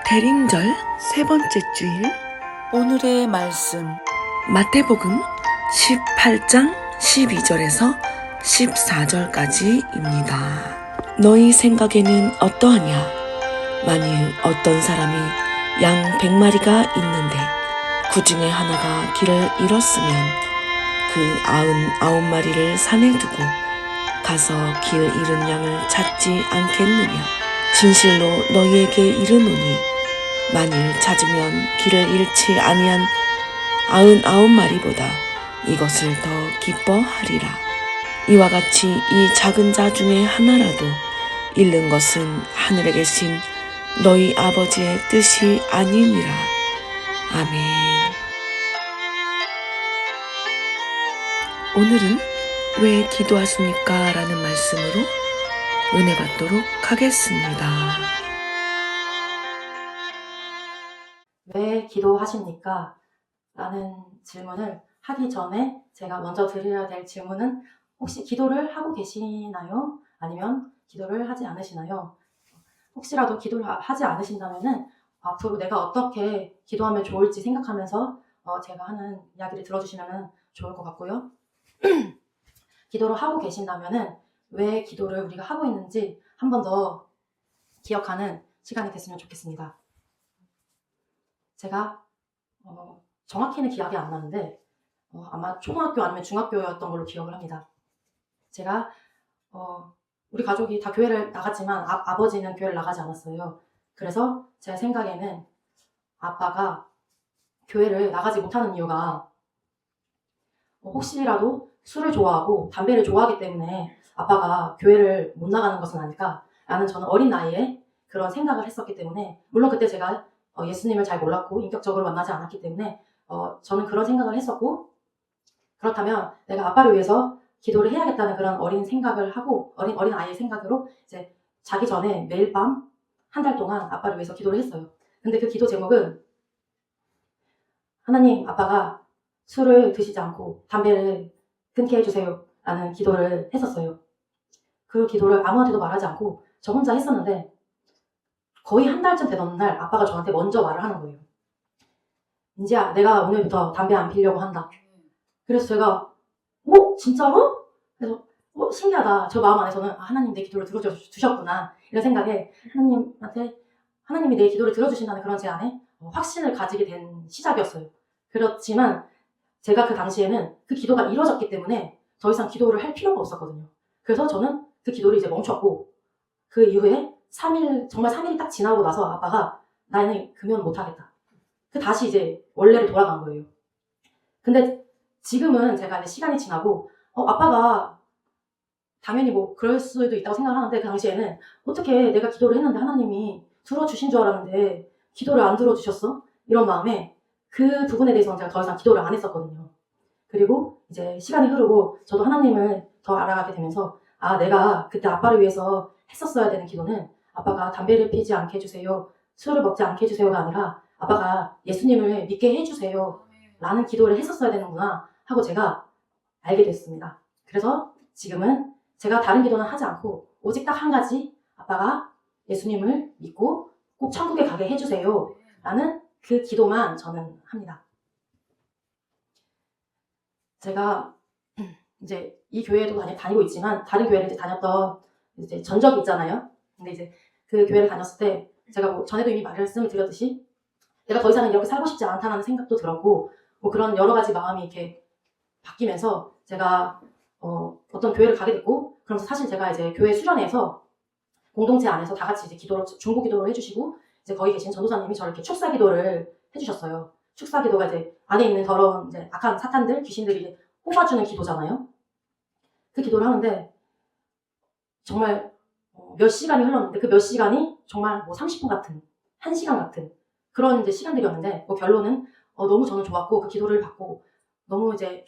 대림절 세 번째 주일 오늘의 말씀 마태복음 18장 12절에서 14절까지입니다. 너희 생각에는 어떠하냐? 만일 어떤 사람이 양 100마리가 있는데 그 중에 하나가 길을 잃었으면 그 99마리를 산에 두고 가서 길 잃은 양을 찾지 않겠느냐? 진실로 너희에게 이르노니 만일 찾으면 길을 잃지 아니한 99마리보다 이것을 더 기뻐하리라. 이와 같이 이 작은 자 중에 하나라도 잃는 것은 하늘에 계신 너희 아버지의 뜻이 아니니라. 아멘. 오늘은 왜 기도하십니까? 라는 말씀으로 은혜 받도록 하겠습니다. 왜 기도하십니까? 라는 질문을 하기 전에 제가 먼저 드려야 될 질문은 혹시 기도를 하고 계시나요? 아니면 기도를 하지 않으시나요? 혹시라도 기도를 하지 않으신다면 앞으로 내가 어떻게 기도하면 좋을지 생각하면서 제가 하는 이야기를 들어주시면 좋을 것 같고요. 기도를 하고 계신다면 왜 기도를 우리가 하고 있는지 한 번 더 기억하는 시간이 됐으면 좋겠습니다. 제가 정확히는 기억이 안 나는데 아마 초등학교 아니면 중학교였던 걸로 기억을 합니다. 제가 우리 가족이 다 교회를 나갔지만 아버지는 교회를 나가지 않았어요. 그래서 제 생각에는 아빠가 교회를 나가지 못하는 이유가 혹시라도 술을 좋아하고 담배를 좋아하기 때문에 아빠가 교회를 못 나가는 것은 아닐까라는 저는 어린 나이에 그런 생각을 했었기 때문에, 물론 그때 제가 예수님을 잘 몰랐고 인격적으로 만나지 않았기 때문에 저는 그런 생각을 했었고, 그렇다면 내가 아빠를 위해서 기도를 해야겠다는 그런 어린 생각을 하고 어린 아이의 생각으로 이제 자기 전에 매일 밤 한 달 동안 아빠를 위해서 기도를 했어요. 근데 그 기도 제목은 하나님, 아빠가 술을 드시지 않고 담배를 끊게 해주세요 라는 기도를 했었어요. 그 기도를 아무한테도 말하지 않고 저 혼자 했었는데 거의 한 달쯤 되던 날 아빠가 저한테 먼저 말을 하는 거예요. 인지야, 내가 오늘부터 담배 안 피려고 한다. 그래서 제가 진짜로? 그래서 신기하다. 저 마음 안에서는 하나님 내 기도를 들어주셨구나 이런 생각에 하나님이 내 기도를 들어주신다는 그런 제 안에 확신을 가지게 된 시작이었어요. 그렇지만 제가 그 당시에는 그 기도가 이루어졌기 때문에 더 이상 기도를 할 필요가 없었거든요. 그래서 저는 그 기도를 이제 멈췄고, 그 이후에 3일, 정말 3일이 딱 지나고 나서 아빠가 나는 금연 못하겠다. 다시 이제 원래로 돌아간 거예요. 근데 지금은 제가 이제 시간이 지나고 아빠가 당연히 그럴 수도 있다고 생각하는데, 그 당시에는 어떻게 내가 기도를 했는데 하나님이 들어주신 줄 알았는데 기도를 안 들어주셨어? 이런 마음에 그 부분에 대해서는 제가 더 이상 기도를 안 했었거든요. 그리고 이제 시간이 흐르고 저도 하나님을 더 알아가게 되면서 내가 그때 아빠를 위해서 했었어야 되는 기도는 아빠가 담배를 피지 않게 해주세요, 술을 먹지 않게 해주세요가 아니라 아빠가 예수님을 믿게 해주세요 라는 기도를 했었어야 되는구나 하고 제가 알게 됐습니다. 그래서 지금은 제가 다른 기도는 하지 않고 오직 딱 한 가지, 아빠가 예수님을 믿고 꼭 천국에 가게 해주세요 라는 그 기도만 저는 합니다. 제가 이제 이 교회도 다니고 있지만 다른 교회를 이제 다녔던 이제 전적이 있잖아요. 근데 이제 그 교회를 다녔을 때 제가 전에도 이미 말씀을 드렸듯이 내가 더 이상은 이렇게 살고 싶지 않다는 생각도 들었고, 그런 여러 가지 마음이 이렇게 바뀌면서 제가 어떤 교회를 가게 됐고, 그러면서 사실 제가 이제 교회 수련회에서 공동체 안에서 다 같이 이제 중보 기도를 해주시고, 이제 거기 계신 전도사님이 저를 이렇게 축사 기도를 해주셨어요. 축사 기도가 이제 안에 있는 더러운 이제 악한 사탄들, 귀신들이 이제 뽑아주는 기도잖아요. 그 기도를 하는데 정말 몇 시간이 흘렀는데 그 몇 시간이 정말 30분 같은, 1시간 같은 그런 이제 시간들이었는데, 결론은 너무 저는 좋았고 그 기도를 받고 너무 이제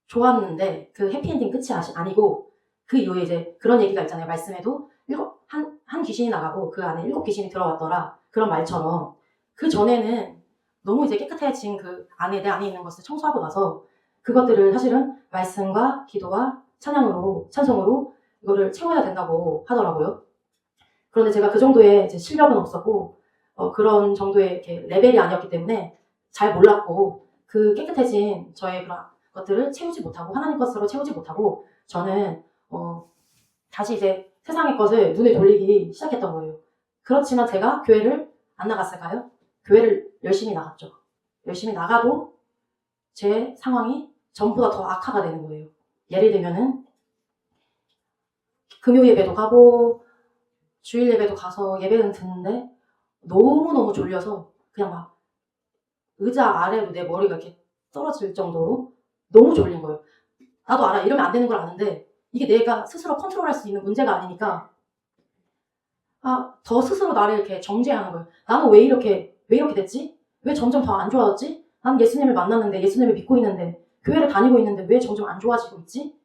좋았는데 그 해피엔딩 끝이 아니고, 그 이후에 이제 그런 얘기가 있잖아요. 말씀에도 한 귀신이 나가고 그 안에 7귀신이 들어왔더라, 그런 말처럼 그 전에는 너무 이제 깨끗해진 그 내 안에 있는 것을 청소하고 나서 그것들을 사실은 말씀과 기도와 찬송으로 이거를 채워야 된다고 하더라고요. 그런데 제가 그 정도의 이제 실력은 없었고 그런 정도의 이렇게 레벨이 아니었기 때문에 잘 몰랐고 그 깨끗해진 저의 그런 것들을 채우지 못하고 하나님 것으로 채우지 못하고 저는 다시 이제 세상의 것을 눈을 돌리기 시작했던 거예요. 그렇지만 제가 교회를 안 나갔을까요? 교회를 열심히 나갔죠. 열심히 나가도 제 상황이 전보다 더 악화가 되는 거예요. 예를 들면은 금요 예배도 가고 주일 예배도 가서 예배는 듣는데 너무너무 졸려서 그냥 막 의자 아래로 내 머리가 이렇게 떨어질 정도로 너무 졸린 거예요. 나도 알아. 이러면 안 되는 걸 아는데 이게 내가 스스로 컨트롤할 수 있는 문제가 아니니까 더 스스로 나를 이렇게 정죄하는 거예요. 나는 왜 이렇게 됐지? 왜 점점 더 안 좋아졌지? 나는 예수님을 만났는데 예수님을 믿고 있는데 교회를 다니고 있는데 왜 점점 안 좋아지고 있지?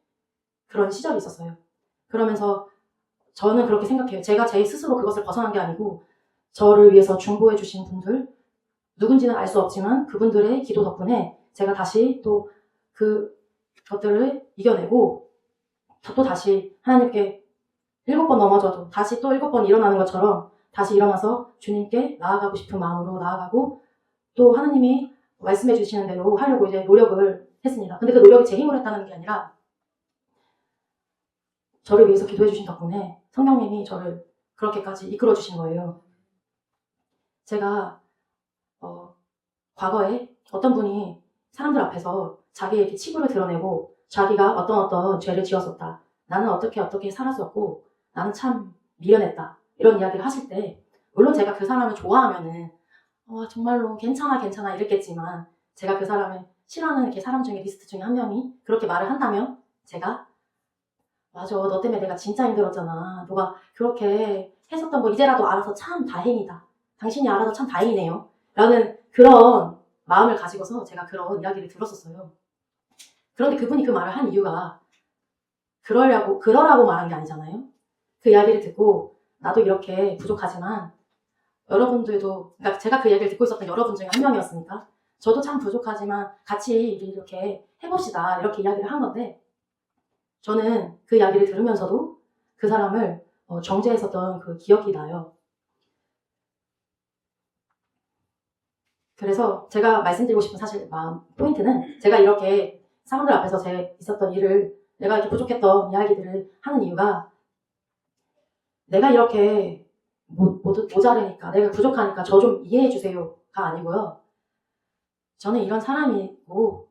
그런 시절이 있었어요. 그러면서 저는 그렇게 생각해요. 제가 제 스스로 그것을 벗어난 게 아니고 저를 위해서 중보해 주신 분들 누군지는 알 수 없지만 그분들의 기도 덕분에 제가 다시 또 그것들을 이겨내고 또 다시 하나님께 7번 넘어져도 다시 또 7번 일어나는 것처럼 다시 일어나서 주님께 나아가고 싶은 마음으로 나아가고 또 하나님이 말씀해 주시는 대로 하려고 이제 노력을 했습니다. 근데 그 노력이 제 힘으로 했다는 게 아니라 저를 위해서 기도해 주신 덕분에 성령님이 저를 그렇게까지 이끌어 주신 거예요. 제가 과거에 어떤 분이 사람들 앞에서 자기의 이렇게 치부를 드러내고 자기가 어떤 죄를 지었었다. 나는 어떻게 살았었고 나는 참 미련했다. 이런 이야기를 하실 때 물론 제가 그 사람을 좋아하면은 정말로 괜찮아 이랬겠지만 제가 그 사람을 싫어하는 이렇게 사람 중에 리스트 중에 한 명이 그렇게 말을 한다면 제가 맞아 너 때문에 내가 진짜 힘들었잖아. 너가 그렇게 했었던 거 이제라도 알아서 참 다행이다. 당신이 알아서 참 다행이네요. 라는 그런 마음을 가지고서 제가 그런 이야기를 들었었어요. 그런데 그분이 그 말을 한 이유가 그러라고 말한 게 아니잖아요. 그 이야기를 듣고 나도 이렇게 부족하지만 여러분들도 그러니까 제가 그 이야기를 듣고 있었던 여러분 중에 한 명이었으니까 저도 참 부족하지만 같이 이렇게 해봅시다 이렇게 이야기를 한 건데 저는 그 이야기를 들으면서도 그 사람을 정죄했었던 그 기억이 나요. 그래서 제가 말씀드리고 싶은 사실 포인트는 제가 이렇게 사람들 앞에서 제 있었던 일을 내가 이렇게 부족했던 이야기들을 하는 이유가 내가 이렇게 모자르니까 내가 부족하니까 저 좀 이해해 주세요가 아니고요. 저는 이런 사람이고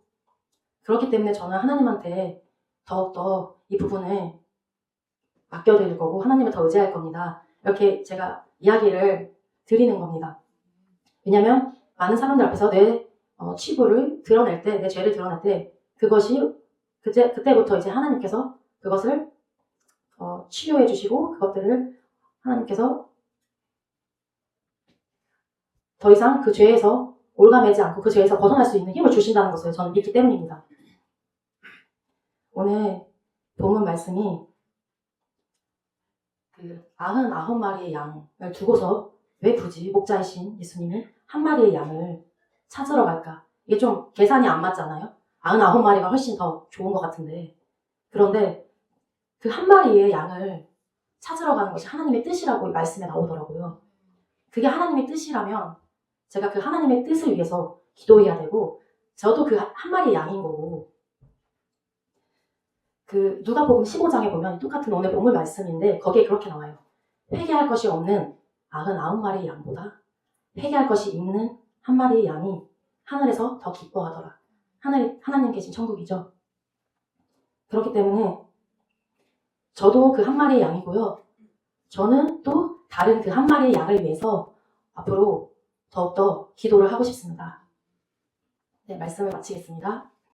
그렇기 때문에 저는 하나님한테 더욱더 이 부분을 맡겨드릴 거고 하나님을 더 의지할 겁니다. 이렇게 제가 이야기를 드리는 겁니다. 왜냐면 많은 사람들 앞에서 내 치부를 드러낼 때, 내 죄를 드러낼 때 그것이 그때부터 이제 하나님께서 그것을 치유해 주시고 그것들을 하나님께서 더 이상 그 죄에서 올가매지 않고 그 죄에서 벗어날 수 있는 힘을 주신다는 것을 저는 믿기 때문입니다. 오늘 본문 말씀이 그 99마리의 양을 두고서 왜 굳이 목자이신 예수님이 한 마리의 양을 찾으러 갈까? 이게 좀 계산이 안 맞잖아요. 99마리가 훨씬 더 좋은 것 같은데 그런데 그 한 마리의 양을 찾으러 가는 것이 하나님의 뜻이라고 말씀에 나오더라고요. 그게 하나님의 뜻이라면 제가 그 하나님의 뜻을 위해서 기도해야 되고 저도 그 한 마리의 양인 거고 그 누가복음 15장에 보면 똑같은 오늘 본문 말씀인데 거기에 그렇게 나와요. 회개할 것이 없는 99마리의 양보다 회개할 것이 있는 한 마리의 양이 하늘에서 더 기뻐하더라. 하나님 계신 천국이죠. 그렇기 때문에 저도 그 한 마리의 양이고요. 저는 또 다른 그 한 마리의 양을 위해서 앞으로 더욱더 기도를 하고 싶습니다. 네, 말씀을 마치겠습니다.